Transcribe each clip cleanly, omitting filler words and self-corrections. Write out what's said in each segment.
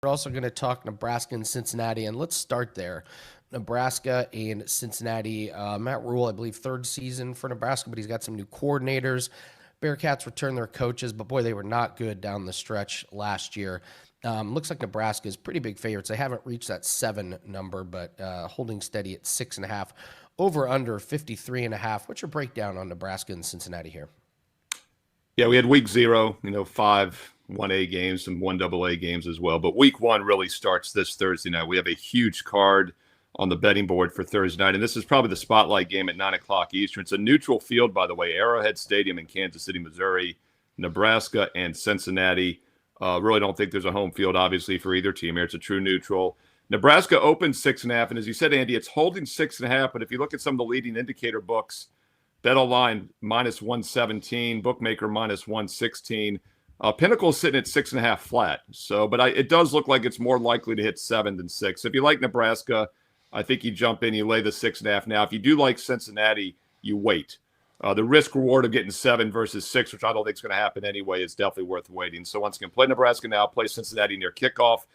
We're also going to talk Nebraska and Cincinnati, and let's start there. Nebraska and Cincinnati. Matt Rule, I believe, third season for Nebraska, but he's got some new coordinators. Bearcats returned their coaches, but boy, they were not good down the stretch last year. Looks like Nebraska is pretty big favorites. They haven't reached that 7 number, but holding steady at 6.5. Over under 53.5. What's your breakdown on Nebraska and Cincinnati here? Yeah, we had week 0, 5 1A games and 1 AA games as well. But week 1 really starts this Thursday night. We have a huge card on the betting board for Thursday night, and this is probably the spotlight game at 9 o'clock Eastern. It's a neutral field, by the way, Arrowhead Stadium in Kansas City, Missouri. Nebraska and Cincinnati. Really don't think there's a home field, obviously, for either team here. It's a true neutral. Nebraska opened 6.5, and as you said, Andy, it's holding 6.5. But if you look at some of the leading indicator books, BetOnline minus 117, Bookmaker minus 116. Pinnacle is sitting at 6.5 flat. So, but it does look like it's more likely to hit 7 than 6. If you like Nebraska, I think you jump in, you lay the 6.5. Now, if you do like Cincinnati, you wait. The risk reward of getting 7 versus 6, which I don't think is going to happen anyway, is definitely worth waiting. So once again, play Nebraska now, play Cincinnati near kickoff.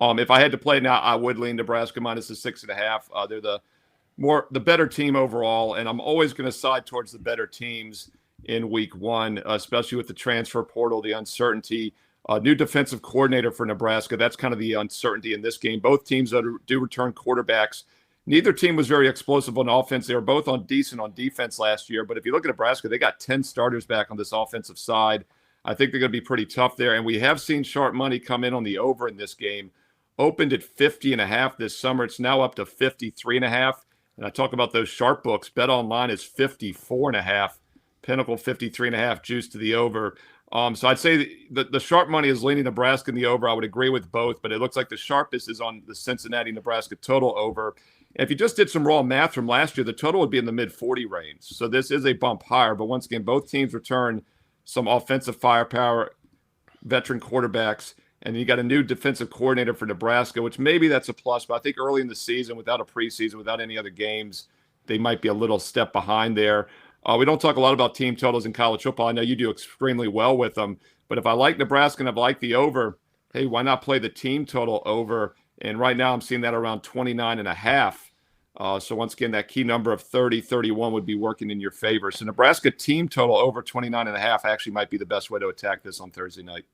If I had to play now, I would lean Nebraska minus the 6.5. They're the better team overall, and I'm always going to side towards the better teams in week 1, especially with the transfer portal, the uncertainty. New defensive coordinator for Nebraska. That's kind of the uncertainty in this game. Both teams do return quarterbacks. Neither team was very explosive on offense. They were both decent on defense last year. But if you look at Nebraska, they got 10 starters back on this offensive side. I think they're going to be pretty tough there. And we have seen sharp money come in on the over in this game. Opened at 50.5 this summer. It's now up to 53.5. And I talk about those sharp books. BetOnline is 54.5. Pinnacle 53.5, juice to the over. So I'd say the sharp money is leaning Nebraska in the over. I would agree with both, but it looks like the sharpest is on the Cincinnati-Nebraska total over. And if you just did some raw math from last year, the total would be in the mid-40 range. So this is a bump higher. But once again, both teams return some offensive firepower, veteran quarterbacks, and you got a new defensive coordinator for Nebraska, which maybe that's a plus. But I think early in the season, without a preseason, without any other games, they might be a little step behind there. We don't talk a lot about team totals in college football. I know you do extremely well with them. But if I like Nebraska and I like the over, hey, why not play the team total over? And right now I'm seeing that around 29.5. So once again, that key number of 30, 31 would be working in your favor. So Nebraska team total over 29.5 actually might be the best way to attack this on Thursday night.